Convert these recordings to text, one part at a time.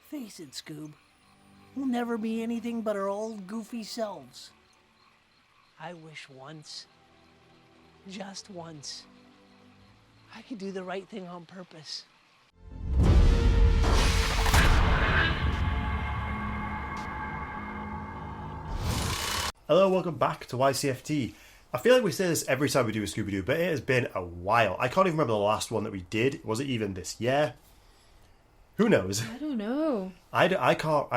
Face it, Scoob. We'll never be anything but our old goofy selves. I wish once, just once, I could do the right thing on purpose. Hello, welcome back to Ycft. I feel like we say this every time we do a Scooby-Doo, but it has been a while. I can't even remember the last one that we did. Was it even this year? Who knows? I don't know. I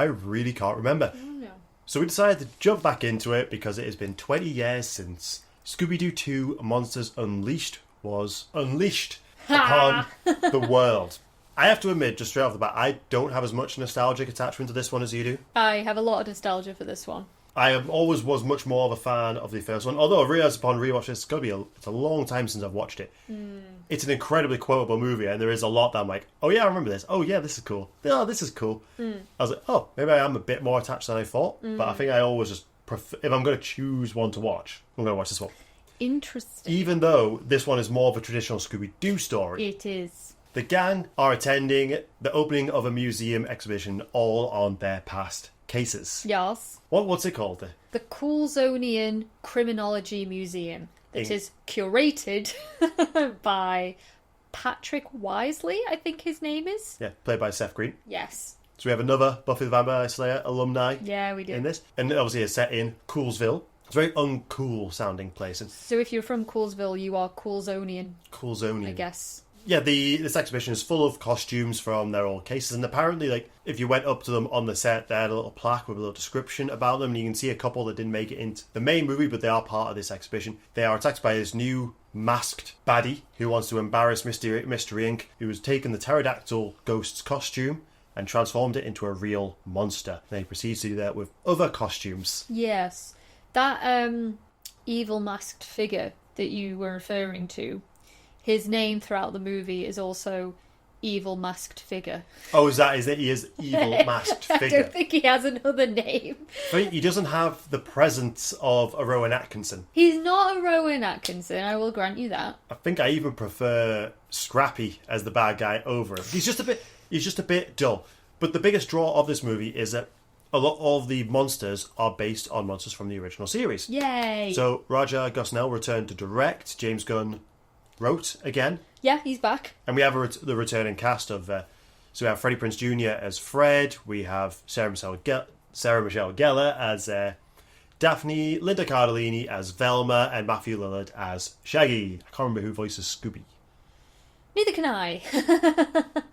really can't remember. I don't know. So we decided to jump back into it because it has been 20 years since Scooby-Doo 2 Monsters Unleashed was unleashed upon the world. I have to admit, just straight off the bat, I don't have as much nostalgic attachment to this one as you do. I have a lot of nostalgia for this one. I always was much more of a fan of the first one. Although I realised upon rewatch it's a long time since I've watched it. It's an incredibly quotable movie, and there is a lot that I'm like, oh yeah, I remember this. Oh yeah, this is cool. Oh, this is cool. I was like, oh, maybe I am a bit more attached than I thought. But I think I always just prefer, if I'm going to choose one to watch, I'm going to watch this one. Interesting. Even though this one is more of a traditional Scooby-Doo story. It is. The gang are attending the opening of a museum exhibition all on their past cases. Yes. What's it called? The Coulsonian Criminology Museum that is curated by Patrick Wisely, I think his name is. Yeah, played by Seth Green. Yes. So we have another Buffy the Vampire Slayer alumni Yeah, we do. in this. And obviously it's set in Coolsville. It's a very uncool sounding place. And So if you're from Coulsville, you are Coulsonian, Coulsonian. I guess. Yeah, this exhibition is full of costumes from their old cases, and apparently, like, if you went up to them on the set, they had a little plaque with a little description about them, and you can see a couple that didn't make it into the main movie, but they are part of this exhibition. They are attacked by this new masked baddie who wants to embarrass Mystery Inc., who has taken the pterodactyl ghost's costume and transformed it into a real monster. Then he proceeds to do that with other costumes. Yes. That evil masked figure that you were referring to, his name throughout the movie is also Evil Masked Figure. Oh, is it? He is evil masked figure. I don't think he has another name. But he doesn't have the presence of a Rowan Atkinson. He's not a Rowan Atkinson, I will grant you that. I think I even prefer Scrappy as the bad guy over him. He's just a bit dull. But the biggest draw of this movie is that a lot of the monsters are based on monsters from the original series. Yay! So Raja Gosnell returned to direct. James Gunn wrote again. Yeah, he's back. And we have the returning cast of... so we have Freddie Prinze Jr. as Fred. We have Sarah Michelle Gellar as Daphne. Linda Cardellini as Velma. And Matthew Lillard as Shaggy. I can't remember who voices Scooby. Neither can I.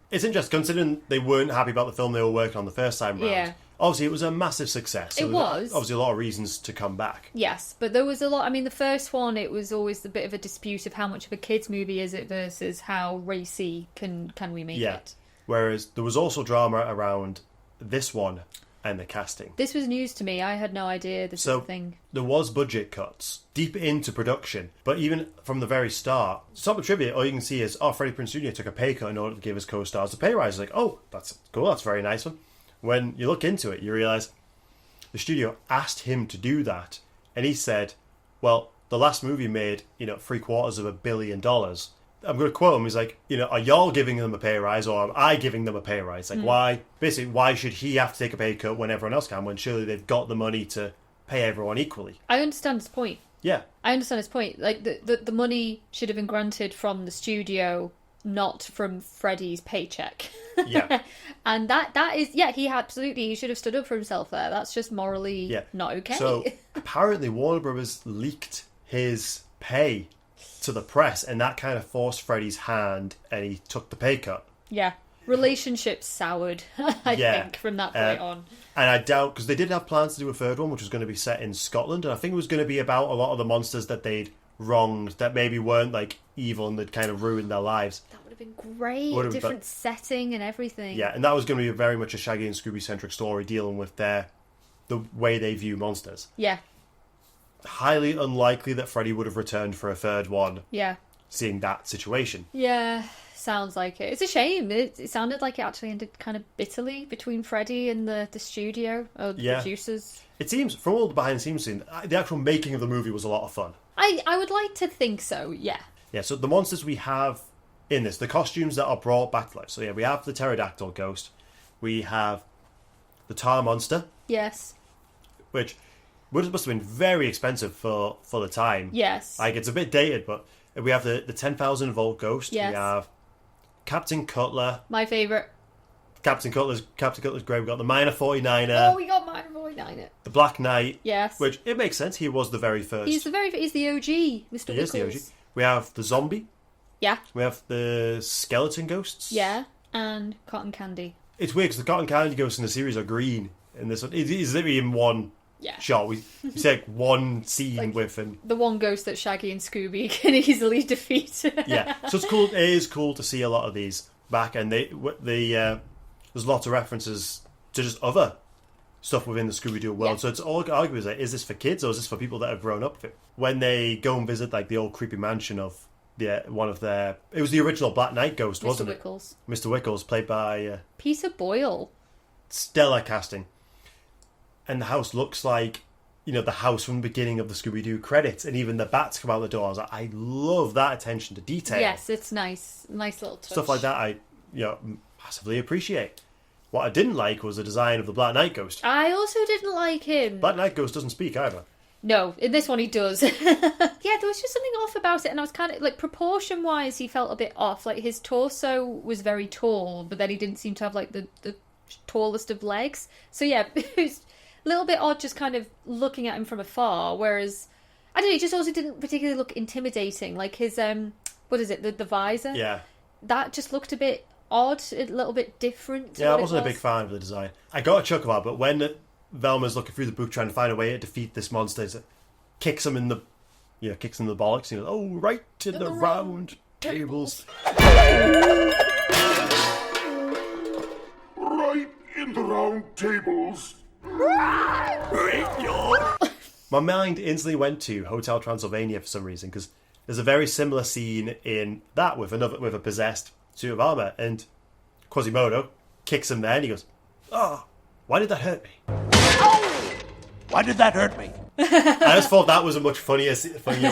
It's interesting, considering they weren't happy about the film they were working on the first time round. Yeah. Obviously, it was a massive success. So It was. Obviously, a lot of reasons to come back. Yes, but there was a lot. I mean, the first one, it was always a bit of a dispute of how much of a kids' movie is it versus how racy can we make it. Whereas there was also drama around this one and the casting. This was news to me. I had no idea this was a thing. There was budget cuts deep into production, but even from the very start, top of trivia, all you can see is, Freddie Prinze Jr. took a pay cut in order to give his co-stars a pay rise. Like, oh, that's cool, that's a very nice one. When you look into it, you realise the studio asked him to do that, and he said, well, the last movie made, $750 million. I'm going to quote him, he's like, are y'all giving them a pay rise, or am I giving them a pay rise? Like, why should he have to take a pay cut when everyone else can, when surely they've got the money to pay everyone equally? I understand his point. Yeah. I understand his point. Like, the money should have been granted from the studio, not from Freddie's paycheck. Yeah. And that is, he should have stood up for himself there. That's just morally not okay. So, apparently Warner Brothers leaked his pay to the press, and that kind of forced Freddie's hand, and he took the pay cut. Yeah. Relationships soured, I think, from that point on. And I doubt, because they did have plans to do a third one, which was going to be set in Scotland, and I think it was going to be about a lot of the monsters that they'd wronged, that maybe weren't, like, evil and they'd kind of ruined their lives. That would have been great. Different setting and everything. Yeah, and that was going to be very much a Shaggy and Scooby-centric story, dealing with the way they view monsters. Yeah. Highly unlikely that Freddy would have returned for a third one. Yeah. Seeing that situation. Yeah, sounds like it. It's a shame. It sounded like it actually ended kind of bitterly between Freddy and the studio, or the producers. It seems, from all the behind-the-scenes scene, the actual making of the movie was a lot of fun. I would like to think so, yeah. Yeah, so the monsters we have in this, the costumes that are brought back to life. So yeah, we have the pterodactyl ghost. We have the Tar Monster, Yes. which must have been very expensive for the time. Yes. Like, it's a bit dated, but we have the 10,000 volt ghost. Yes. We have Captain Cutler. My favourite. Captain Cutler's great. We've got the Minor 49er. Oh, we got Minor 49er. The Black Knight. Yes. Which, it makes sense. He was the very first. He's the OG, Mr. He is the OG. Wickles. We have the Zombie. Yeah. We have the Skeleton Ghosts. Yeah. And Cotton Candy. It's weird because the Cotton Candy Ghosts in the series are green. In this one, it's literally in one shot. We see like one scene with him. The one ghost that Shaggy and Scooby can easily defeat. Yeah, so it's cool. It is cool to see a lot of these back, and there's lots of references to just other stuff within the Scooby-Doo world. Yeah. So it's all argues like, is this for kids or is this for people that have grown up with it? When they go and visit like the old creepy mansion of one of their, it was the original Black Knight ghost, wasn't it? Mr. Wickles, played by Peter Boyle. Stellar casting. And the house looks like, the house from the beginning of the Scooby-Doo credits, and even the bats come out the door. I was like, I love that attention to detail. Yes, it's nice little touch. Stuff like that I massively appreciate. What I didn't like was the design of the Black Knight ghost. I also didn't like him. Black Knight ghost doesn't speak either. No, in this one he does. Yeah, there was just something off about it, and I was kind of like, proportion-wise, he felt a bit off. Like, his torso was very tall, but then he didn't seem to have like the tallest of legs. So yeah, it was a little bit odd just kind of looking at him from afar. Whereas, I don't know, he just also didn't particularly look intimidating. Like his what is it, the visor? Yeah. That just looked a bit odd, a little bit different. To Yeah, I what wasn't it a big fan of the design. I got a chuckle out, but when Velma's looking through the book trying to find a way to defeat this monster, it kicks him in the bollocks. He goes, "Oh, right in the round tables." Right in the round tables. My mind instantly went to Hotel Transylvania for some reason, because there's a very similar scene in that with a possessed suit of armor, and Quasimodo kicks him there, and he goes, "Oh, why did that hurt me? Why did that hurt me? I just thought that was a much funnier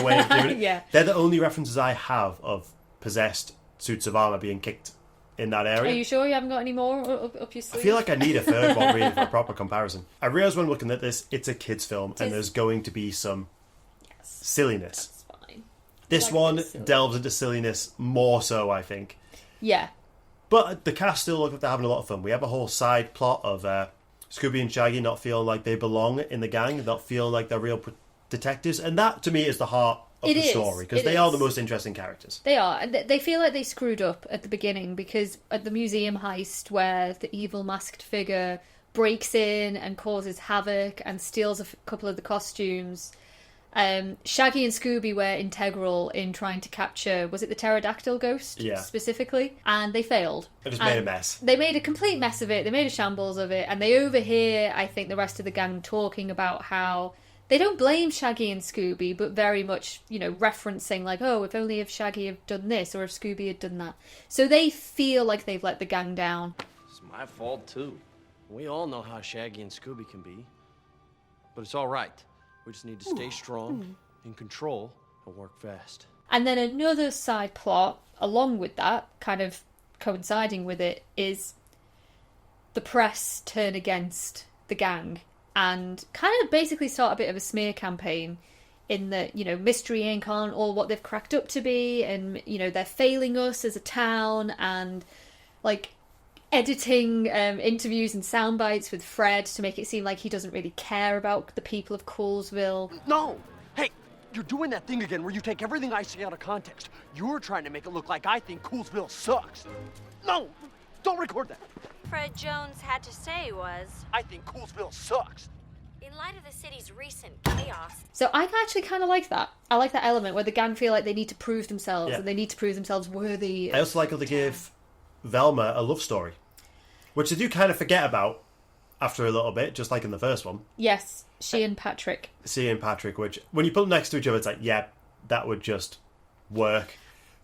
way of doing it. Yeah. They're the only references I have of possessed suits of armor being kicked in that area. Are you sure you haven't got any more up your sleeve? I feel like I need a third one really for a proper comparison. I realise when looking at this, it's a kids' film, and there's going to be some silliness. That's fine. This one delves into silliness more so, I think. Yeah. But the cast still look like they're having a lot of fun. We have a whole side plot of Scooby and Shaggy not feeling like they belong in the gang, not feeling like they're real detectives, and that to me is the heart of the story, because they are the most interesting characters. They are, and they feel like they screwed up at the beginning, because at the museum heist where the evil masked figure breaks in and causes havoc and steals a couple of the costumes, Shaggy and Scooby were integral in trying to capture, was it the pterodactyl ghost specifically? And they failed. They just made a mess. They made a complete mess of it. They made a shambles of it. And they overhear, I think, the rest of the gang talking about how they don't blame Shaggy and Scooby, but very much, referencing like, oh, if Shaggy had done this or if Scooby had done that. So they feel like they've let the gang down. It's my fault, too. We all know how Shaggy and Scooby can be. But it's all right. We just need to stay strong, in control, and work fast. And then another side plot, along with that, kind of coinciding with it, is the press turn against the gang and kind of basically start a bit of a smear campaign in that, Mystery Inc. aren't all what they've cracked up to be, and, they're failing us as a town, and, editing interviews and sound bites with Fred to make it seem like he doesn't really care about the people of Coolsville. No! Hey, you're doing that thing again where you take everything I say out of context. You're trying to make it look like I think Coolsville sucks. No! Don't record that! Fred Jones had to say was, I think Coolsville sucks. in light of the city's recent chaos. So I actually kind of like that. I like that element where the gang feel like they need to prove themselves, Yeah. and they need to prove themselves worthy. I also like how they give Velma a love story, which they do kind of forget about after a little bit, just like in the first one. Yes, she and Patrick. She and Patrick, which when you put them next to each other, it's like, yeah, that would just work.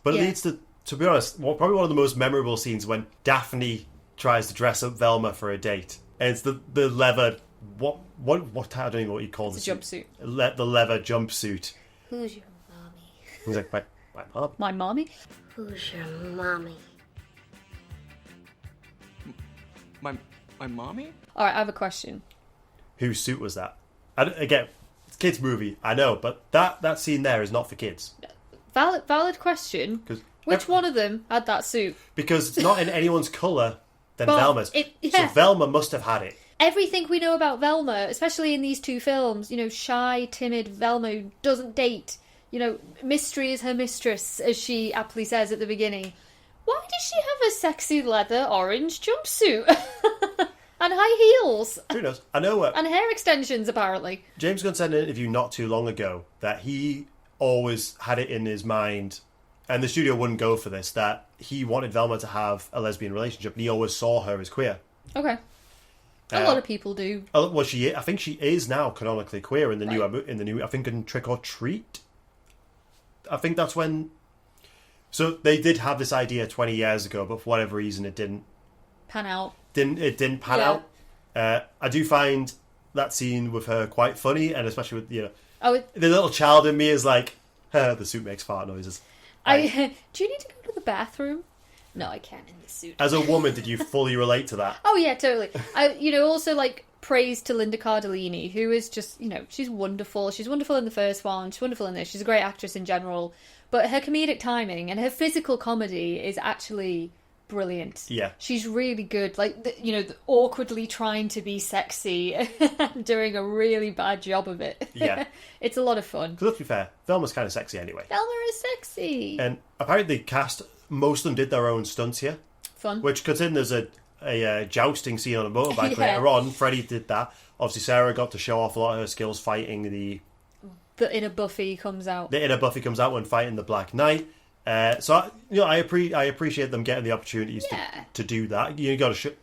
But it Yeah. leads to be honest, probably one of the most memorable scenes when Daphne tries to dress up Velma for a date, and it's the leather. What I don't even know what you call It's this a jumpsuit. The leather jumpsuit. Who's your mommy? He's like, my mom. My mommy? Who's your mommy? My mommy? All right, I have a question. Whose suit was that? Again, it's a kids' movie, I know, but that scene there is not for kids. Valid question. Which one of them had that suit? Because it's not in anyone's colour than Well, Velma's. So Velma must have had it. Everything we know about Velma, especially in these two films, shy, timid Velma who doesn't date, mystery is her mistress, as she aptly says at the beginning. Why does she have a sexy leather orange jumpsuit? And high heels? Who knows? I know And hair extensions, apparently. James Gunn said in an interview not too long ago that he always had it in his mind, and the studio wouldn't go for this, that he wanted Velma to have a lesbian relationship, and he always saw her as queer. Okay. A lot of people do. Well, I think she is now canonically queer in the new. I think in Trick or Treat. I think that's when. So they did have this idea 20 years ago, but for whatever reason, it didn't Pan out. Didn't pan out. I do find that scene with her quite funny, and especially with the little child in me is like, the suit makes fart noises. Do you need to go to the bathroom? No, I can't in this suit. As a woman, did you fully relate to that? Oh yeah, totally. Also like praise to Linda Cardellini, who is just, she's wonderful. She's wonderful in the first one. She's wonderful in this. She's a great actress in general. But her comedic timing and her physical comedy is actually brilliant. Yeah. She's really good. Like, awkwardly trying to be sexy and doing a really bad job of it. Yeah. It's a lot of fun. Because let's be fair, Velma's kind of sexy anyway. Velma is sexy. And apparently the cast, most of them did their own stunts here. Fun. Which, considering there's a jousting scene on a motorbike Yeah. later on, Freddie did that. Obviously Sarah got to show off a lot of her skills fighting the inner Buffy comes out. The inner Buffy comes out when fighting the Black Knight. So I appreciate them getting the opportunities to do that. You got to.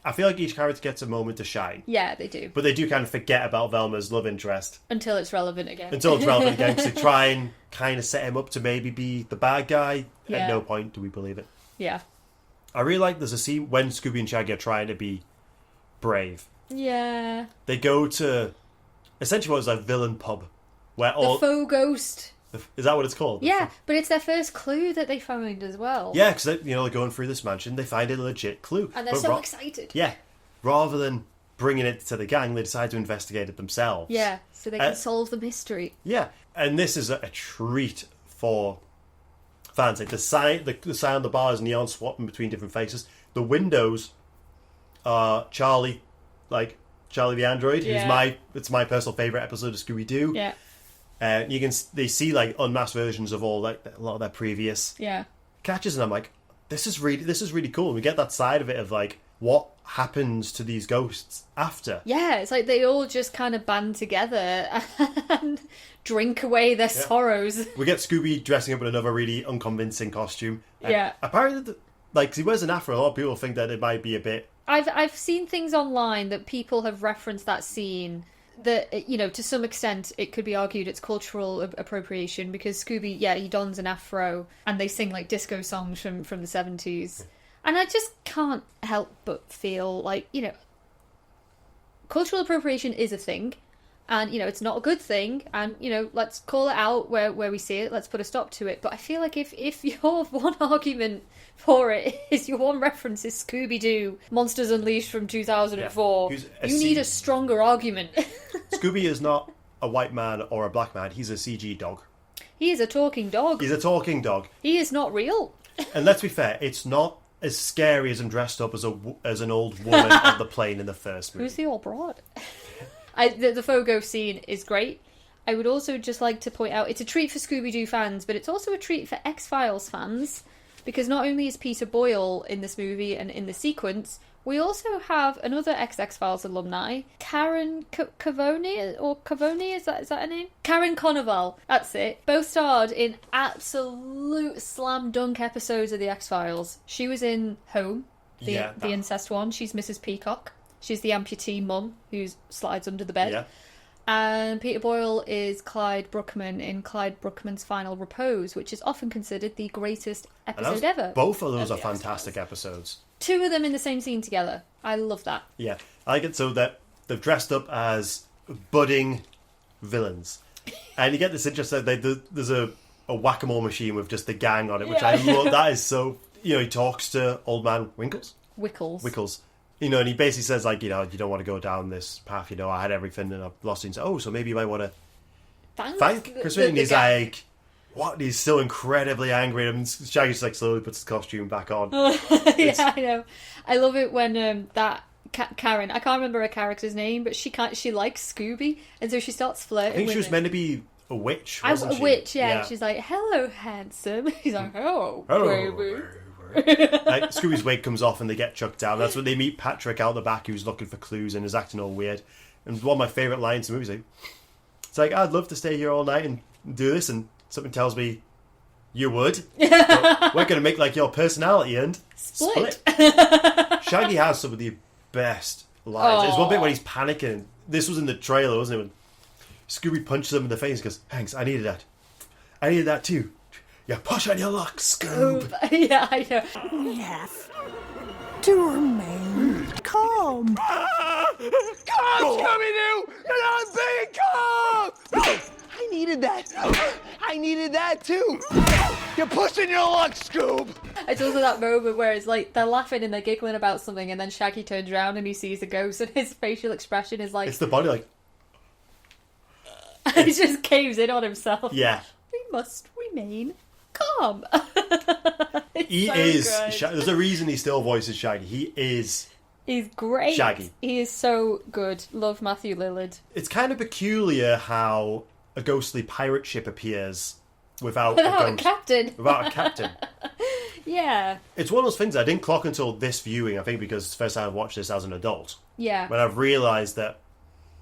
I feel like each character gets a moment to shine. Yeah, they do. But they do kind of forget about Velma's love interest Until it's relevant again. because they try and kind of set him up to maybe be the bad guy. Yeah. At no point do we believe it. Yeah. I really like there's a scene when Scooby and Shaggy are trying to be brave. Yeah. They go to essentially what is a villain pub where The faux ghost. Is that what it's called? Yeah, but it's their first clue that they find as well. Yeah, because they're going through this mansion, they find a legit clue, And they're so excited. Yeah, rather than bringing it to the gang, they decide to investigate it themselves. Yeah, so they can solve the mystery. Yeah, and this is a treat for fans. Like the sign on the bar is neon swapping between different faces. The windows are Charlie the android, it's my personal favorite episode of Scooby-Doo. Yeah. They see like unmasked versions of all like a lot of their previous catches, and I'm like, this is really cool. And we get that side of it of like what happens to these ghosts after. Yeah, it's like they all just kind of band together and drink away their sorrows. We get Scooby dressing up in another really unconvincing costume. Yeah. Apparently, like, 'cause he wears an afro, a lot of people think that it might be a bit. I've seen things online that people have referenced that scene. That, to some extent, it could be argued it's cultural appropriation because Scooby, he dons an afro and they sing like disco songs from the 70s. And I just can't help but feel like, cultural appropriation is a thing. And, it's not a good thing. And, let's call it out where we see it. Let's put a stop to it. But I feel like if your one argument for it is your one reference is Scooby-Doo, Monsters Unleashed from 2004, you need a stronger argument. Scooby is not a white man or a black man. He's a CG dog. He is a talking dog. He's a talking dog. He is not real. And let's be fair, it's not as scary as him dressed up as an old woman on the plane in the first movie. Who's the old broad? The faux ghost scene is great. I would also just like to point out it's a treat for Scooby-Doo fans, but it's also a treat for X-Files fans, because not only is Peter Boyle in this movie and in the sequence, we also have another X-Files alumni, Karen Cavoni, is that her name? Karen Conoval, that's it. Both starred in absolute slam dunk episodes of the X-Files. She was in Home, the incest one. She's Mrs. Peacock. She's the amputee mum who slides under the bed. Yeah. And Peter Boyle is Clyde Bruckman in Clyde Bruckman's Final Repose, which is often considered the greatest episode ever. Both of those are fantastic episodes. Two of them in the same scene together. I love that. Yeah, I like it so that they've dressed up as budding villains. And you get this interesting, there's a whack-a-mole machine with just the gang on it, which I love. That is so, he talks to Old Man Winkles? Wickles. Wickles. And he basically says, like, you don't want to go down this path, I had everything and I've lost it. So maybe you might want to thank Crispin. And he's like, what? And he's still incredibly angry. And Shaggy just, like, slowly puts his costume back on. Yeah, I know. I love it when that Karen, I can't remember her character's name, but she likes Scooby, and so she starts flirting. I think with she was him. meant to be a witch, wasn't she? A witch, yeah. And she's like, hello, handsome. He's like, hello, Hello, baby. Like, Scooby's wig comes off and they get chucked down. That's when they meet Patrick out the back, who's looking for clues and is acting all weird. And one of my favourite lines in the movie is like, I'd love to stay here all night and do this, and something tells me you would. But we're going to make, like, your personality and split. Shaggy has some of the best lines. There's one bit when he's panicking. This was in the trailer, wasn't it? When Scooby punches him in the face and goes, thanks, I needed that. I needed that too. Yeah, push on your luck, Scoob. Yeah, I know. We have to remain calm. Come, Scooby-Doo! You're not being calm! I needed that. I needed that too. You're pushing your luck, Scoob! It's also that moment where it's like they're laughing and they're giggling about something, and then Shaggy turns around and he sees a ghost, and his facial expression is like, It's the body, like, he just caves in on himself. yeah. We must remain calm. He so is. good. There's a reason he still voices Shaggy. He is. He's great. Shaggy. He is so good. Love Matthew Lillard. It's kind of peculiar how a ghostly pirate ship appears without Without a captain. Without a captain. Yeah. It's one of those things I didn't clock until this viewing, I think, because it's the first time I've watched this as an adult. Yeah. When I've realised that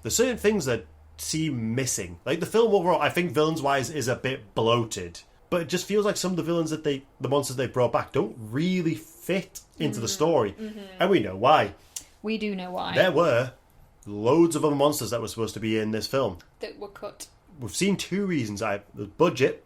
there's certain things that seem missing. Like, the film overall, I think villains-wise, is a bit bloated. But it just feels like some of the villains that the monsters they brought back don't really fit into the story. Mm-hmm. And we know why. We do know why. There were loads of other monsters that were supposed to be in this film. That were cut. We've seen two reasons. The budget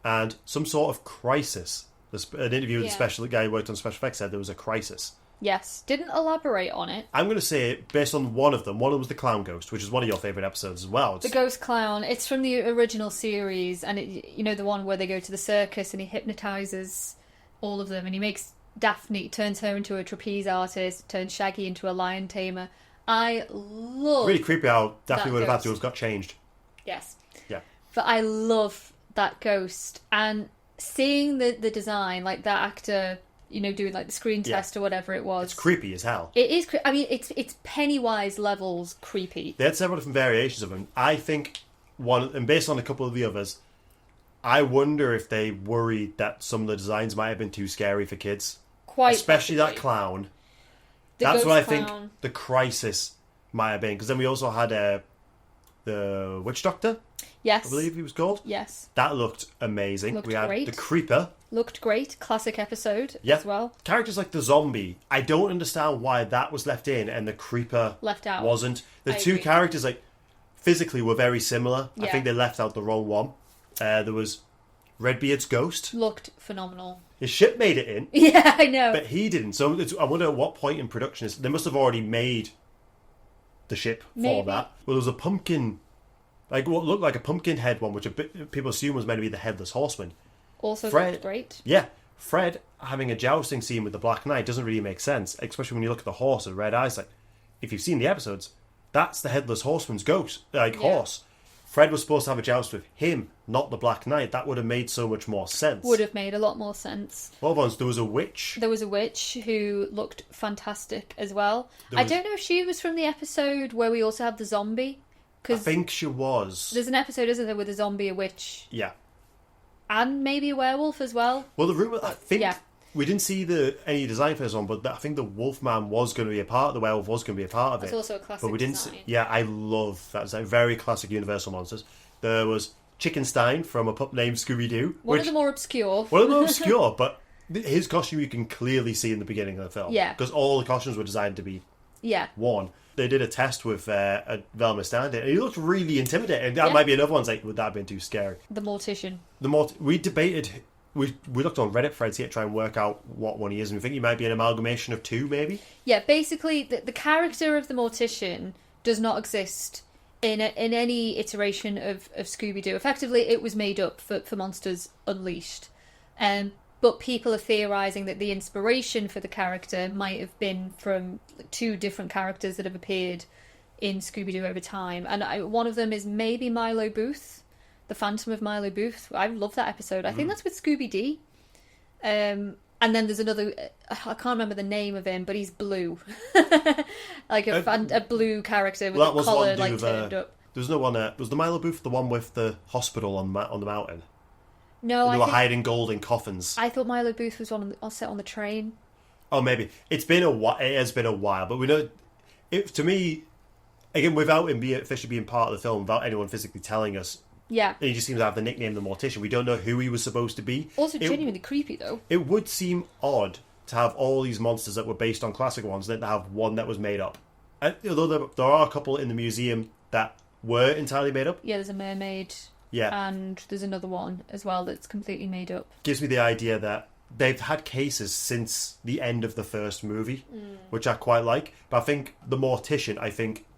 and some sort of crisis. An interview with the special guy who worked on special effects said there was a crisis. Yes. Didn't elaborate on it. I'm going to say, based on one of them was the Clown Ghost, which is one of your favourite episodes as well. The Ghost Clown. It's from the original series, and the one where they go to the circus and he hypnotises all of them, and he makes Daphne, turns her into a trapeze artist, turns Shaggy into a lion tamer. I love... Really creepy how Daphne that would have had ghost. to have got changed. Yes. Yeah. But I love that ghost, and seeing the design, like that actor... doing like the screen test or whatever it was. It's creepy as hell. It is. I mean, it's Pennywise levels creepy. They had several different variations of him. I think one, and based on a couple of the others, I wonder if they worried that some of the designs might have been too scary for kids. Quite especially possibly. that clown. The That's ghost what I clown. think the crisis might have been. Because then we also had the Witch Doctor, Yes. I believe he was called. Yes. That looked amazing. Looked we had great. the Creeper. Looked great. Classic episode Yeah. as well. Characters like the zombie. I don't understand why that was left in and the Creeper Left out. wasn't. The I two agree. characters, like, physically were very similar. I Yeah. think they left out the wrong one. There was Redbeard's ghost. Looked phenomenal. His ship made it in, Yeah, I know. but he didn't. So I wonder at what point in production they must have already made the ship for Maybe. that. Well, there was a pumpkin, like what looked like a pumpkin head one, which people assume was meant to be the Headless Horseman. Also Fred- looked great. Yeah, Fred having a jousting scene with the Black Knight doesn't really make sense, especially when you look at the horse with red eyes. Like, if you've seen the episodes, that's the Headless Horseman's ghost, horse. Fred was supposed to have a joust with him, not the Black Knight. That would have made so much more sense. Would have made a lot more sense. Well, once there was a witch. There was a witch who looked fantastic as well. There I was- don't know if she was from the episode where we also have the zombie. I Because think she was. there's an episode, isn't there, with a zombie, a witch, Yeah. and maybe a werewolf as well. Well, the rumor. I think yeah. we didn't see any design for this one, but I think the Wolfman was going to be a part. The werewolf was going to be a part of That's it. also a classic But we didn't. design. Yeah, I love that. It's like very classic Universal monsters. There was Chickenstein from A Pup Named Scooby-Doo. One of the more obscure. One of the more obscure, but his costume you can clearly see in the beginning of the film. Yeah. Because all the costumes were designed to be Yeah. worn. They did a test with a Velma stand-in, and he looked really intimidating. That Yeah. might be another one. It's like, would that have been too scary? The Mortician. We debated. We looked on Reddit threads here to try and work out what one he is, and we think he might be an amalgamation of two, maybe. Yeah, basically, the character of the Mortician does not exist in any iteration of Scooby-Doo. Effectively, it was made up for Monsters Unleashed. But people are theorising that the inspiration for the character might have been from 2 different characters that have appeared in Scooby-Doo over time. And one of them is maybe Milo Booth, the Phantom of Milo Booth. I love that episode. I think that's with Scooby-Doo. And then there's another, I can't remember the name of him, but he's blue. Like a blue character with a collar like turned up. There was no one, was the Milo Booth the one with the hospital on the mountain? No, they were hiding gold in coffins. I thought Milo Booth was set on the train. Oh, maybe. It's been a while. It has been a while, but we know, to me, again, without him officially being part of the film, without anyone physically telling us, yeah, and he just seems to have the nickname the Mortician. We don't know who he was supposed to be. Also genuinely creepy, though. It would seem odd to have all these monsters that were based on classic ones, then to have one that was made up. And, although there are a couple in the museum that were entirely made up. Yeah, there's a mermaid. Yeah. And there's another one as well that's completely made up. Gives me the idea that they've had cases since the end of the first movie, which I quite like. But I think the Mortician,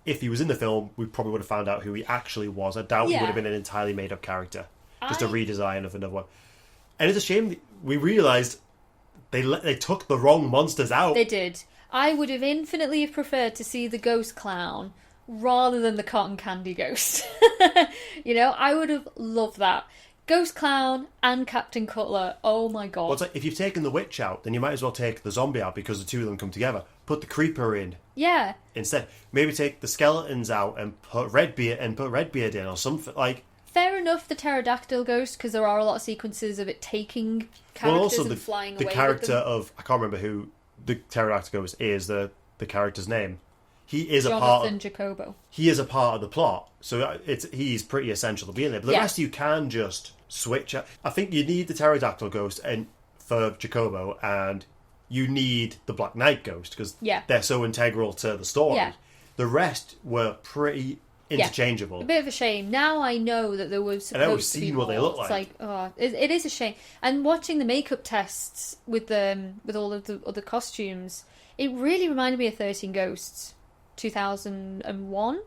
if he was in the film, we probably would have found out who he actually was. I doubt he would have been an entirely made-up character. Just a redesign of another one. And it's a shame that we realised they took the wrong monsters out. They did. I would have infinitely preferred to see the ghost clown rather than the cotton candy ghost. I would have loved that. Ghost Clown and Captain Cutler. Oh my god. Well, it's like, if you've taken the witch out, then you might as well take the zombie out because the two of them come together. Put the creeper in. Yeah. Instead, maybe take the skeletons out and put Redbeard in or something like. Fair enough, the pterodactyl ghost, because there are a lot of sequences of it taking characters and flying away. The character with them. of, I can't remember who the pterodactyl ghost is. The character's name. He is Jonathan Jacobo. He is a part of the plot, so he's pretty essential to be in there. But the rest you can just switch. I think you need the pterodactyl ghost and for Jacobo, and you need the Black Knight ghost because they're so integral to the story. Yeah. The rest were pretty interchangeable. A bit of a shame. Now I know that there was supposed to be more. What they look like. It's like, it is a shame. And watching the makeup tests with all of the other costumes, it really reminded me of 13 Ghosts. 2001?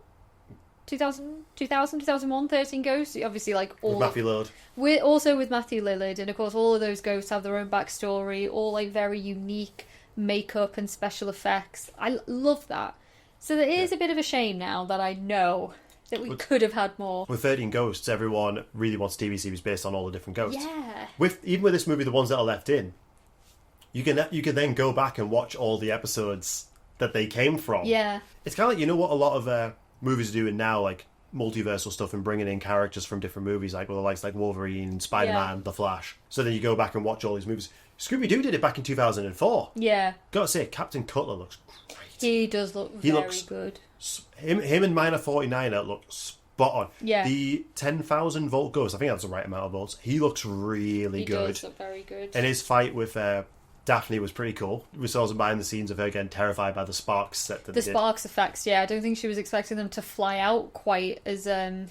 2001, 13 Ghosts. Obviously, like all with Matthew Lillard. Also with Matthew Lillard, and of course, all of those ghosts have their own backstory, all like very unique makeup and special effects. I love that. So it is a bit of a shame now that I know that we could have had more. With 13 Ghosts, everyone really wants a TV series based on all the different ghosts. Yeah. Even with this movie, the ones that are left in, you can then go back and watch all the episodes that they came from. Yeah. It's kind of like, what a lot of movies are doing now, like multiversal stuff and bringing in characters from different movies, like with the likes like Wolverine, Spider-Man, The Flash. So then you go back and watch all these movies. Scooby-Doo did it back in 2004. Yeah. Gotta say, Captain Cutler looks great. He does look very good. Him and Minor 49er look spot on. Yeah. The 10,000 volt ghost, I think that's the right amount of volts. He looks really good. He does look very good. And his fight with Daphne was pretty cool. We saw some behind the scenes of her getting terrified by the sparks that the sparks effects. Yeah, I don't think she was expecting them to fly out quite as as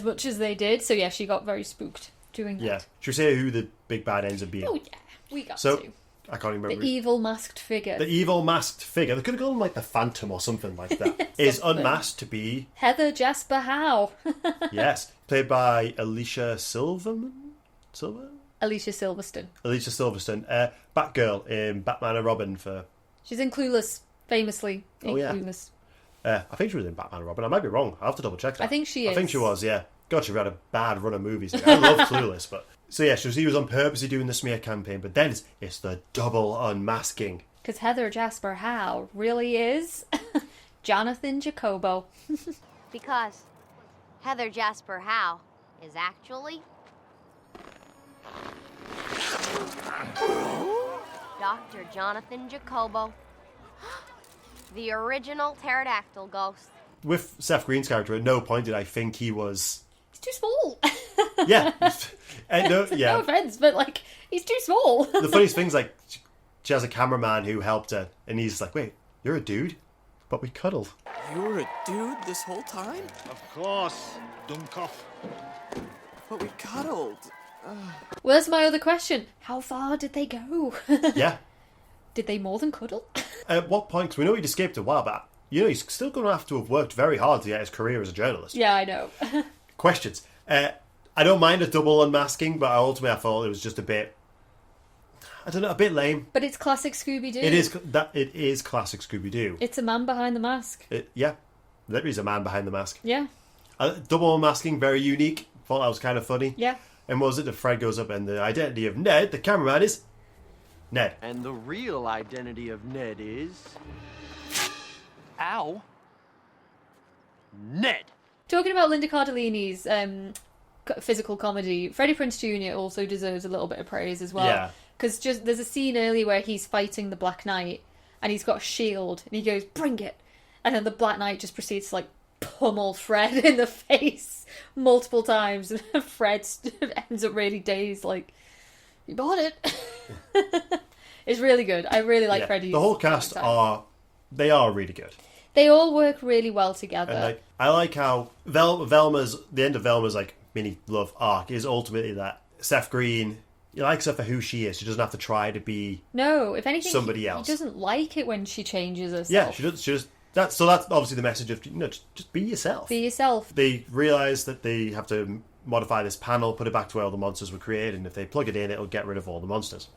much as they did. So yeah, she got very spooked doing that. Yeah. Should we say who the big bad ends up being? Oh yeah, we got to. I can't even remember. The evil masked figure. The evil masked figure. They could have gone like the Phantom or something like that. Is unmasked to be Heather Jasper Howe. Yes, played by Alicia Silverstone. Alicia Silverstone. Batgirl in Batman and Robin for... She's in Clueless, famously. Clueless. I think she was in Batman and Robin. I might be wrong. I'll have to double check that. I think she is. I think she was, yeah. God, she had a bad run of movies. I love Clueless, but... So yeah, she was on purposely doing the smear campaign, but then it's the double unmasking. Because Heather Jasper Howe really is Jonathan Jacobo. Because Heather Jasper Howe is actually... Dr. Jonathan Jacobo, the original pterodactyl ghost. With Seth Green's character, at no point did I think he was... He's too small. Yeah. No offense, but like, he's too small. The funniest thing's like, she has a cameraman who helped her, and he's like, wait, you're a dude? But we cuddled. You were a dude this whole time? Of course, Dummkopf. But we cuddled. Well, that's my other question. How far did they go? Yeah. Did they more than cuddle? At what point, because we know he'd escaped a while back, he's still going to have worked very hard to get his career as a journalist. Yeah, I know. Questions. I don't mind a double unmasking, but ultimately I thought it was just a bit I don't know, a bit lame. But it's classic Scooby-Doo. It is classic Scooby-Doo. It's a man behind the mask. Yeah, there is a man behind the mask. Yeah. Double unmasking, very unique. Thought that was kind of funny. Yeah. And what was it? The Fred goes up, and the identity of Ned, the cameraman, is Ned. And the real identity of Ned is... Ow. Ned! Talking about Linda Cardellini's physical comedy, Freddie Prinze Jr. also deserves a little bit of praise as well. Yeah. Because there's a scene early where he's fighting the Black Knight, and he's got a shield, and he goes, "Bring it!" And then the Black Knight just proceeds to, like, pummel Fred in the face multiple times, and Fred ends up really dazed, like, "You bought it." It's really good. I really like Freddie's. The whole cast are really good. They all work really well together. And like, I like how the end of Velma's like mini love arc is ultimately that Seth Green, he likes her for who she is. She doesn't have to try to be if anything, somebody else. He doesn't like it when she changes herself. Yeah, she does. That's obviously the message of just be yourself. Be yourself. They realise that they have to modify this panel, put it back to where all the monsters were created, and if they plug it in, it'll get rid of all the monsters.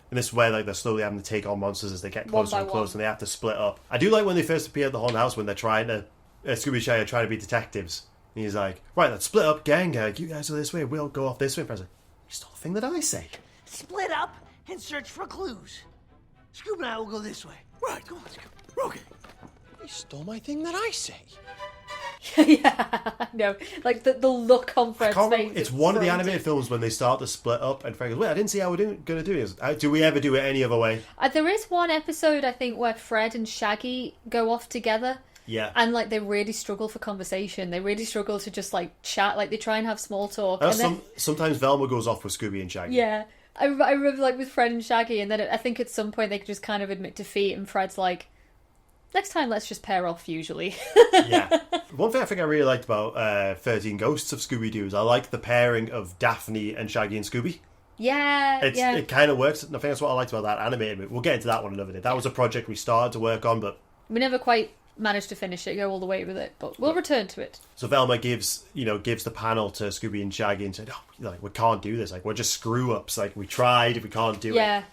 And this way, like, they're slowly having to take on monsters as they get closer and closer, and they have to split up. I do like when they first appear at the haunted house when they're trying to Scooby Shay are trying to be detectives. And he's like, "Right, let's split up, gang. You guys go this way. We'll go off this way." And Fred's like, "You stole the thing that I say." Split up and search for clues. Scoob and I will go this way. Right, come on, Scooby. Okay. He stole my thing that I say. Yeah, no, like the look on Fred's face. It's one of the animated films when they start to split up, and Fred goes, "Wait, I didn't see how we're going to do this. Do we ever do it any other way?" There is one episode, I think, where Fred and Shaggy go off together. Yeah. And, like, they really struggle for conversation. They really struggle to just, like, chat. Like, they try and have small talk. Sometimes Velma goes off with Scooby and Shaggy. Yeah. I remember, like, with Fred and Shaggy, and then I think at some point they could just kind of admit defeat, and Fred's like, "Next time, let's just pair off, usually." Yeah. One thing I think I really liked about 13 Ghosts of Scooby-Doo is I like the pairing of Daphne and Shaggy and Scooby. Yeah, It kind of works. I think that's what I liked about that animated movie. We'll get into that one another day. That was a project we started to work on, but we never quite managed to finish it, go all the way with it, but we'll return to it. So Velma gives the panel to Scooby and Shaggy and said, we can't do this. Like, we're just screw-ups. Like, we tried, we can't do it.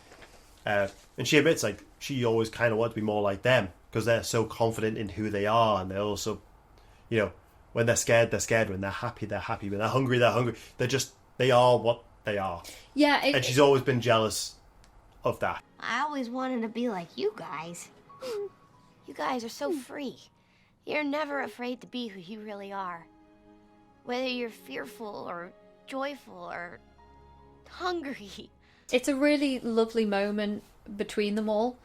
And she admits, like, she always kind of wanted to be more like them because they're so confident in who they are, and they're also, when they're scared, they're scared. When they're happy, they're happy. When they're hungry, they're hungry. They are what they are. Yeah. And she's always been jealous of that. I always wanted to be like you guys. You guys are so free. You're never afraid to be who you really are. Whether you're fearful or joyful or hungry. It's a really lovely moment between them all.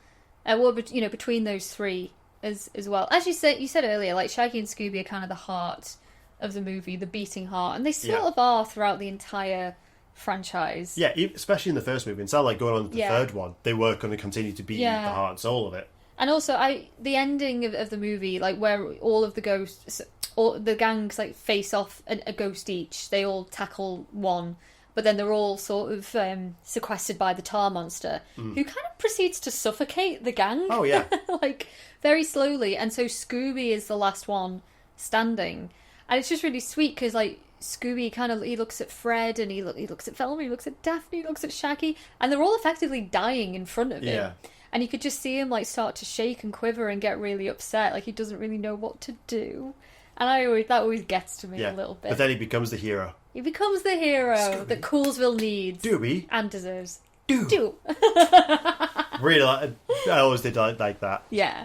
Between those three as well. As you said earlier, like, Shaggy and Scooby are kind of the heart of the movie, the beating heart, and they sort of are throughout the entire franchise. Yeah, especially in the first movie. It sounded like going on to the third one, they were going to continue to be the heart and soul of it. And also, the ending of the movie, like, where all of the ghosts, all the gangs, like, face off a ghost each. They all tackle one, but then they're all sort of sequestered by the tar monster, who kind of proceeds to suffocate the gang. Oh, yeah. Like, very slowly. And so Scooby is the last one standing. And it's just really sweet, because, like, Scooby he looks at Fred, and he looks at Velma, he looks at Daphne, he looks at Shaggy, and they're all effectively dying in front of him. And you could just see him, like, start to shake and quiver and get really upset, like he doesn't really know what to do. And that always gets to me a little bit. But then he becomes the hero. He becomes the hero Scooby. that Coolsville needs. Dooby. And deserves. Do. Really, I always did like that. Yeah.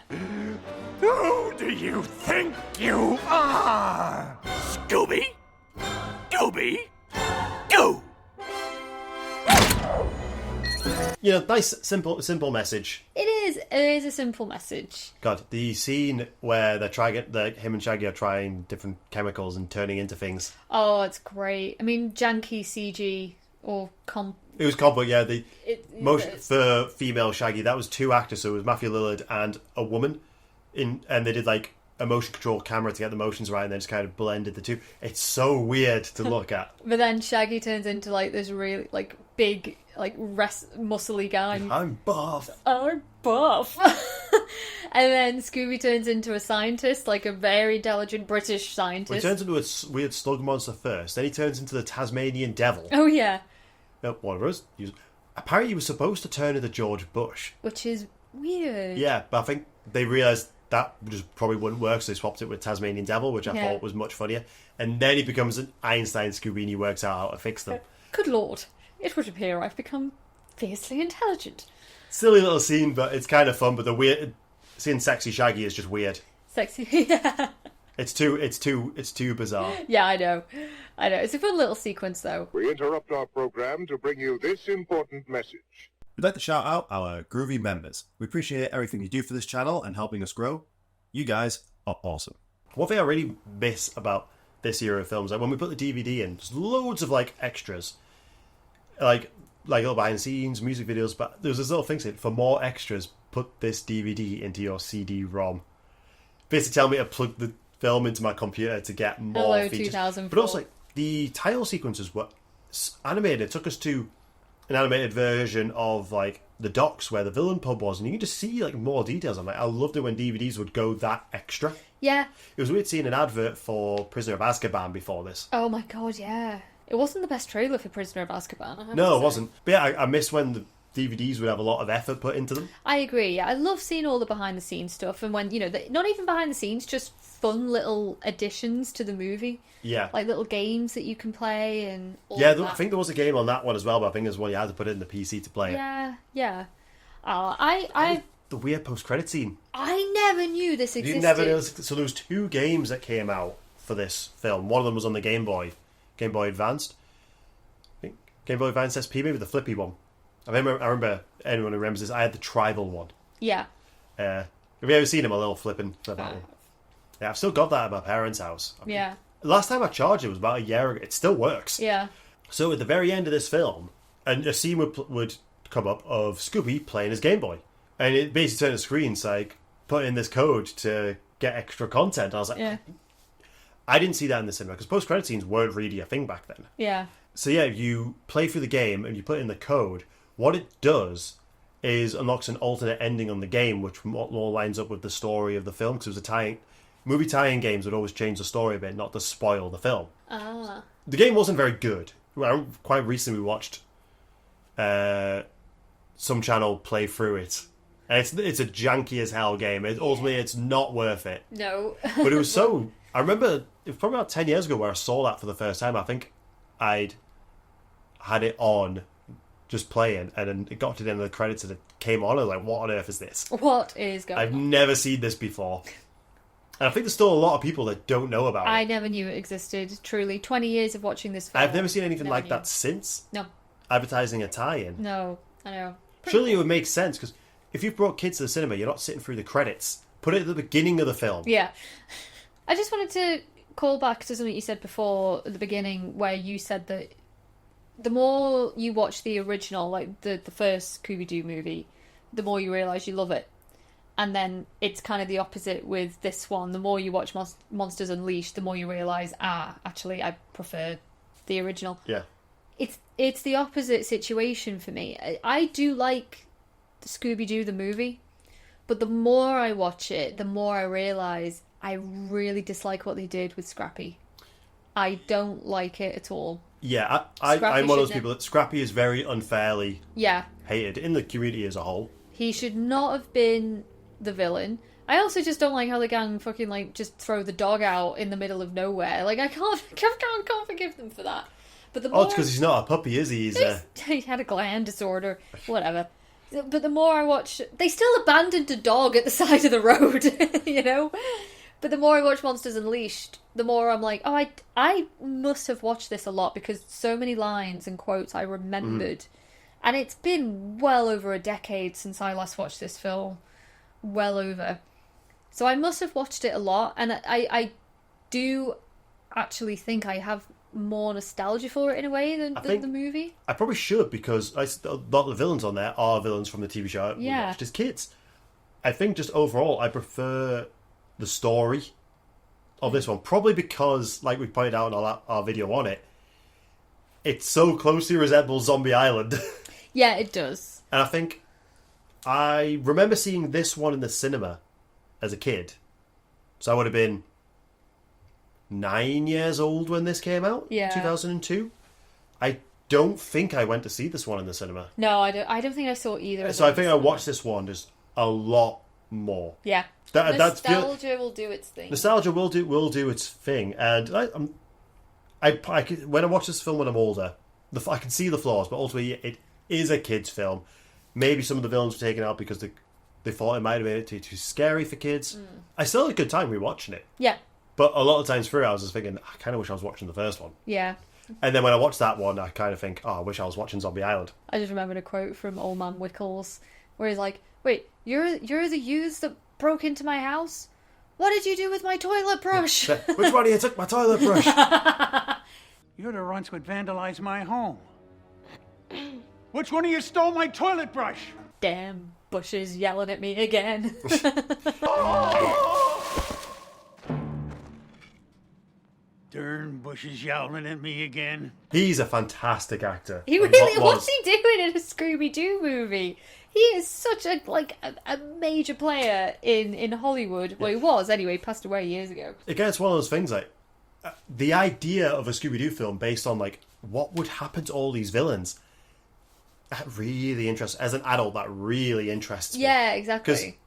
Who do you think you are? Scooby? Dooby? Doo! Nice, simple message. It is a simple message. God, the scene where him and Shaggy are trying different chemicals and turning into things. Oh, it's great. I mean, janky CG or It was combo, yeah. The motion for female Shaggy, that was two actors, so it was Matthew Lillard and a woman, and they did like a motion control camera to get the motions right, and then just kind of blended the two. It's so weird to look at. But then Shaggy turns into like this really like big, like muscly guy. I'm buff. And then Scooby turns into a scientist, like a very intelligent British scientist. Well, he turns into a weird slug monster first, then he turns into the Tasmanian devil. Oh yeah. One of us. apparently he was supposed to turn into George Bush. Which is weird. Yeah, but I think they realised that just probably wouldn't work, so they swapped it with Tasmanian Devil, which I thought was much funnier. And then he becomes an Einstein Scooby and he works out how to fix them. Good lord. It would appear I've become fiercely intelligent. Silly little scene, but it's kind of fun. But the weird seeing sexy Shaggy is just weird. Sexy. Yeah. It's too bizarre. Yeah, I know. It's a fun little sequence, though. We interrupt our program to bring you this important message. We'd like to shout out our groovy members. We appreciate everything you do for this channel and helping us grow. You guys are awesome. One thing I really miss about this era of films, like when we put the DVD in, there's loads of like extras, like little behind the scenes, music videos. But there's this little thing saying, for more extras, put this DVD into your CD-ROM. Basically, tell me to plug the film into my computer to get more Hello, features. 2004. But also, like, the title sequences were animated. It took us to an animated version of like the docks where the villain pub was, and you can just see like more details. I'm like, I loved it when DVDs would go that extra. Yeah. It was weird seeing an advert for Prisoner of Azkaban before this. Oh my god, yeah. It wasn't the best trailer for Prisoner of Azkaban. I have No, to it say. wasn't. But yeah, I miss when the DVDs would have a lot of effort put into them. I agree. Yeah, I love seeing all the behind the scenes stuff, and when not even behind the scenes, just fun little additions to the movie. Yeah. Like little games that you can play and all Yeah, of that. I think there was a game on that one as well, but I think there's one you had to put it in the PC to play it. Yeah. I The weird post-credit scene. never knew this You existed. never know. So there was 2 games that came out for this film. One of them was on the Game Boy Advanced. I think Game Boy Advance SP, maybe the flippy one. I remember anyone who remembers this. I had the tribal one. Yeah. Have you ever seen him a little flipping for that one? Yeah, I've still got that at my parents' house. Yeah. Last time I charged it was about a year ago. It still works. Yeah. So at the very end of this film, a scene would come up of Scooby playing his Game Boy. And it basically turned the screens like, put in this code to get extra content. I was like, Yeah. I didn't see that in the cinema because post-credit scenes weren't really a thing back then. Yeah. So yeah, you play through the game and you put in the code. What it does is unlocks an alternate ending on the game, which more lines up with the story of the film. Because it was movie tie-in games would always change the story a bit, not to spoil the film. Ah. The game wasn't very good. Quite recently we watched some channel play through it. And it's a janky as hell game. Ultimately, it's not worth it. No. But it was so... I remember it was probably about 10 years ago where I saw that for the first time. I think I'd had it on just playing, and then it got to the end of the credits and it came on. I was like, what on earth is this? What is going I've on? never seen this before. And I think there's still a lot of people that don't know about I it. never knew it existed. Truly, 20 years of watching this film. I've never seen anything Never like knew. that since. No. Advertising a tie-in. No, I know. Surely it would make sense, because if you've brought kids to the cinema, you're not sitting through the credits. Put it at the beginning of the film. Yeah. I just wanted to call back to something you said before at the beginning, where you said that the more you watch the original, like the first Scooby-Doo movie, the more you realise you love it. And then it's kind of the opposite with this one. The more you watch Monsters Unleashed, the more you realise, actually, I prefer the original. Yeah. It's the opposite situation for me. I do like Scooby-Doo, the movie, but the more I watch it, the more I realise I really dislike what they did with Scrappy. I don't like it at all. Yeah, Scrappy I'm one of those should people that Scrappy is very unfairly Yeah. hated in the community as a whole. He should not have been the villain. I also just don't like how the gang fucking like just throw the dog out in the middle of nowhere. Like I can't forgive them for that. But the more It's because he's not a puppy, is he? he had a gland disorder, whatever. But the more I watch, they still abandoned a dog at the side of the road, you know. But the more I watch Monsters Unleashed, the more I'm like, oh, I must have watched this a lot because so many lines and quotes I remembered. And it's been well over a decade since I last watched this film. Well over. So I must have watched it a lot. And I do actually think I have more nostalgia for it in a way than the movie. I probably should, because a lot of the villains on there are villains from the TV show we watched as kids. I think just overall, I prefer the story of this one. Probably because, like we pointed out in our video on it, it so closely resembles Zombie Island. Yeah, it does. And I think I remember seeing this one in the cinema as a kid. So I would have been 9 years old when this came out. Yeah. 2002. I don't think I went to see this one in the cinema. No, I don't think I saw either. So I think I watched this one just a lot more. Yeah. Nostalgia will do its thing. Nostalgia will do its thing, and when I watch this film when I'm older, I can see the flaws, but ultimately it is a kids' film. Maybe some of the villains were taken out because they thought it might have made it too scary for kids. I still had a good time rewatching it. Yeah. But a lot of times through, I was just thinking, I kind of wish I was watching the first one. Yeah. And then when I watched that one, I kind of think, I wish I was watching Zombie Island. I just remembered a quote from Old Man Wickles, where he's like, "Wait, you're the youths that broke into my house? What did you do with my toilet brush?" Which one of you took my toilet brush? You're the runts would vandalize my home. Which one of you stole my toilet brush? Damn bushes yelling at me again. Darn bushes yowling at me again. He's a fantastic actor. He really, what's he doing in a Scooby-Doo movie? He is such a major player in Hollywood. Well, he was anyway. He passed away years ago. Again, it's one of those things like the idea of a Scooby-Doo film based on like what would happen to all these villains. That really interests. As an adult, that really interests me. Yeah, exactly.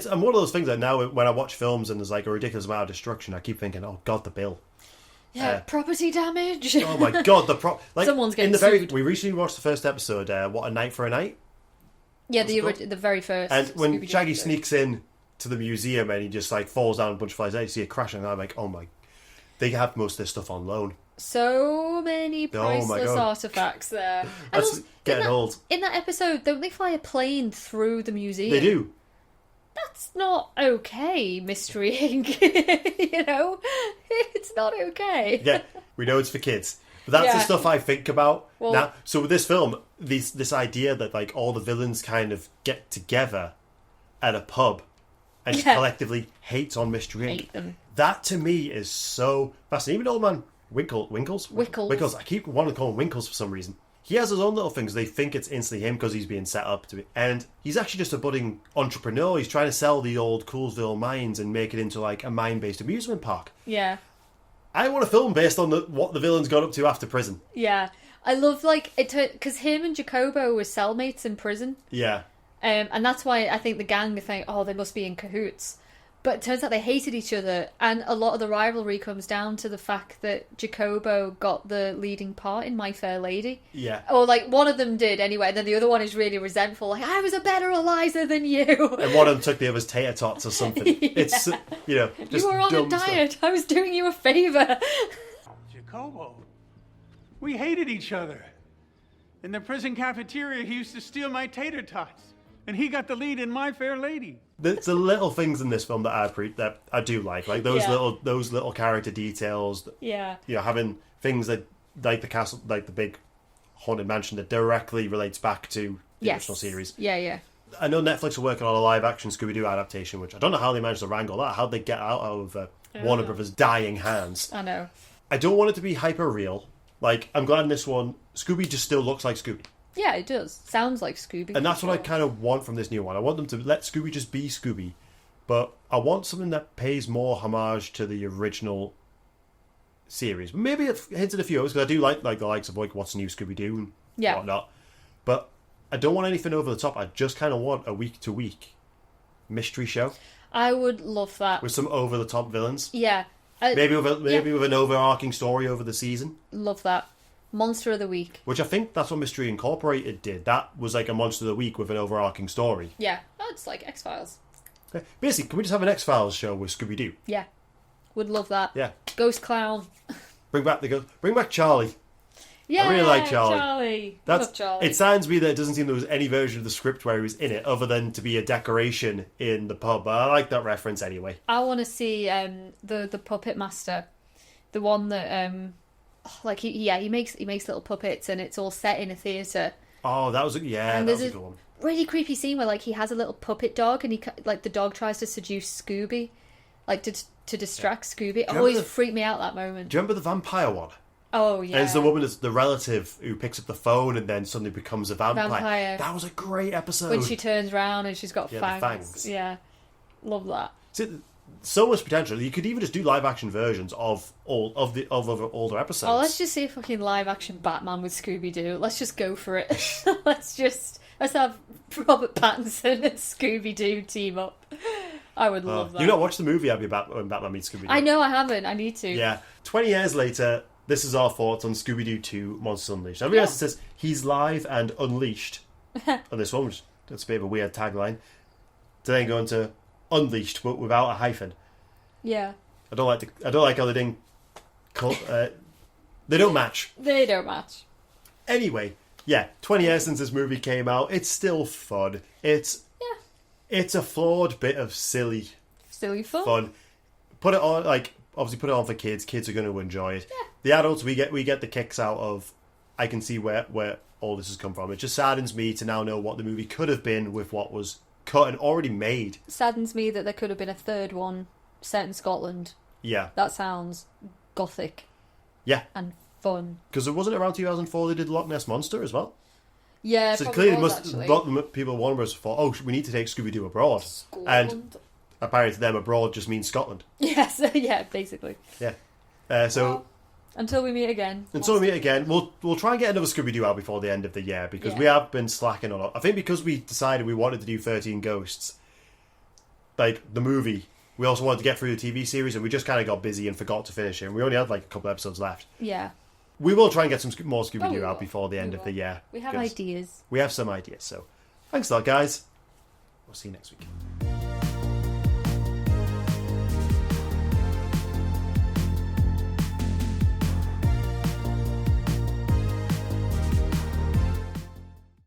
I'm one of those things that now when I watch films and there's like a ridiculous amount of destruction, I keep thinking, oh god, the bill. Yeah, property damage. Oh my god, Someone's getting sued. We recently watched the first episode. What a Night for a Night. Yeah, the very first. And when Scooby-Doo Shaggy episode. sneaks in to the museum and he just like falls down a bunch of flies out, you see it crashing, and I'm like, oh my, they have most of this stuff on loan. So many priceless artifacts there. That's also, getting old. In that episode, don't they fly a plane through the museum? They do. That's not okay, Mystery Inc. You know? It's not okay. Yeah, we know it's for kids. But that's the stuff I think about now. So with this film, this idea that like all the villains kind of get together at a pub and just collectively hate on Mystery Inc. Hate them. That to me is so fascinating. Even Old Man Winkles. I keep wanting to call him Winkles for some reason. He has his own little things. They think it's instantly him because he's being set up to be. And he's actually just a budding entrepreneur. He's trying to sell the old Coolsville mines and make it into like a mine-based amusement park. Yeah. I want a film based on what the villains got up to after prison. Yeah. I love like it because him and Jacobo were cellmates in prison. Yeah. And that's why I think the gang think, oh, they must be in cahoots. But it turns out they hated each other, and a lot of the rivalry comes down to the fact that Jacobo got the leading part in My Fair Lady. Yeah. Or, like, one of them did anyway, and then the other one is really resentful, like, I was a better Eliza than you. And one of them took the other's tater tots or something. Yeah. It's, just you were on a diet. Stuff. I was doing you a favour. Jacobo, we hated each other. In the prison cafeteria, he used to steal my tater tots. And he got the lead in My Fair Lady. There's the little things in this film that I do like those little character details. Yeah. Having things that like the castle, like the big haunted mansion that directly relates back to the original series. Yeah, yeah. I know Netflix are working on a live-action Scooby-Doo adaptation, which I don't know how they managed to wrangle that. How'd they get out of Warner Brothers' dying hands? I know. I don't want it to be hyper-real. Like, I'm glad in this one, Scooby just still looks like Scooby. Yeah, it does. Sounds like Scooby. And that's what I kind of want from this new one. I want them to let Scooby just be Scooby. But I want something that pays more homage to the original series. Maybe it hinted a few others, because I do like the likes of like What's New Scooby-Doo and whatnot. But I don't want anything over the top. I just kind of want a week-to-week mystery show. I would love that. With some over-the-top villains. Yeah. Maybe with an overarching story over the season. Love that. Monster of the Week. Which I think that's what Mystery Incorporated did. That was like a Monster of the Week with an overarching story. Yeah. Oh, it's like X-Files. Basically, can we just have an X-Files show with Scooby-Doo? Yeah. Would love that. Yeah. Ghost Clown. Bring back Charlie. Yeah, I really like Charlie. Love Charlie. It sounds to me that it doesn't seem there was any version of the script where he was in it other than to be a decoration in the pub. But I like that reference anyway. I want to see the Puppet Master. The one that... he makes little puppets and it's all set in a theatre. Oh, that was a good one. Really creepy scene where like he has a little puppet dog and the dog tries to seduce Scooby, like to distract Scooby. Always freaked me out that moment. Do you remember the vampire one? Oh yeah. And it's the woman that's the relative who picks up the phone and then suddenly becomes a vampire. That was a great episode. When she turns around and she's got fangs. Yeah, love that. See, so much potential. You could even just do live action versions of all of the older episodes. Oh, let's just see a fucking live action Batman with Scooby-Doo. Let's just go for it. let's have Robert Pattinson and Scooby-Doo team up. I would love that. You not watched the movie, have you, when Batman meets Scooby-Doo? I know I haven't. I need to. Yeah. 20 years later, this is our thoughts on Scooby-Doo 2 Monsters Unleashed. I realise it says he's live and unleashed on this one, which that's a bit of a weird tagline. To then go into unleashed, but without a hyphen. Yeah. I don't like how they didn't. They don't match. They don't match. Anyway, yeah. 20 years since this movie came out, it's still fun. It's a flawed bit of silly fun. Put it on, obviously put it on for kids. Kids are going to enjoy it. Yeah. The adults, we get the kicks out of. I can see where all this has come from. It just saddens me to now know what the movie could have been with what was cut and already made. Saddens me that there could have been a third one set in Scotland. Yeah. That sounds gothic. Yeah. And fun. Because it wasn't around 2004 they did Loch Ness Monster as well. Yeah, so probably clearly actually. A lot of people wonder us thought, oh, we need to take Scooby-Doo abroad. Scotland. And apparently to them, abroad just means Scotland. Yes, yeah, basically. Yeah. Well, until we meet again. We'll try and get another Scooby-Doo out before the end of the year, because we have been slacking a lot. I think because we decided we wanted to do 13 Ghosts, like the movie, we also wanted to get through the TV series, and we just kind of got busy and forgot to finish it. And we only had a couple episodes left. Yeah. We will try and get some more Scooby-Doo out before the end of the year. We have ideas. We have some ideas, so thanks a lot, guys. We'll see you next week.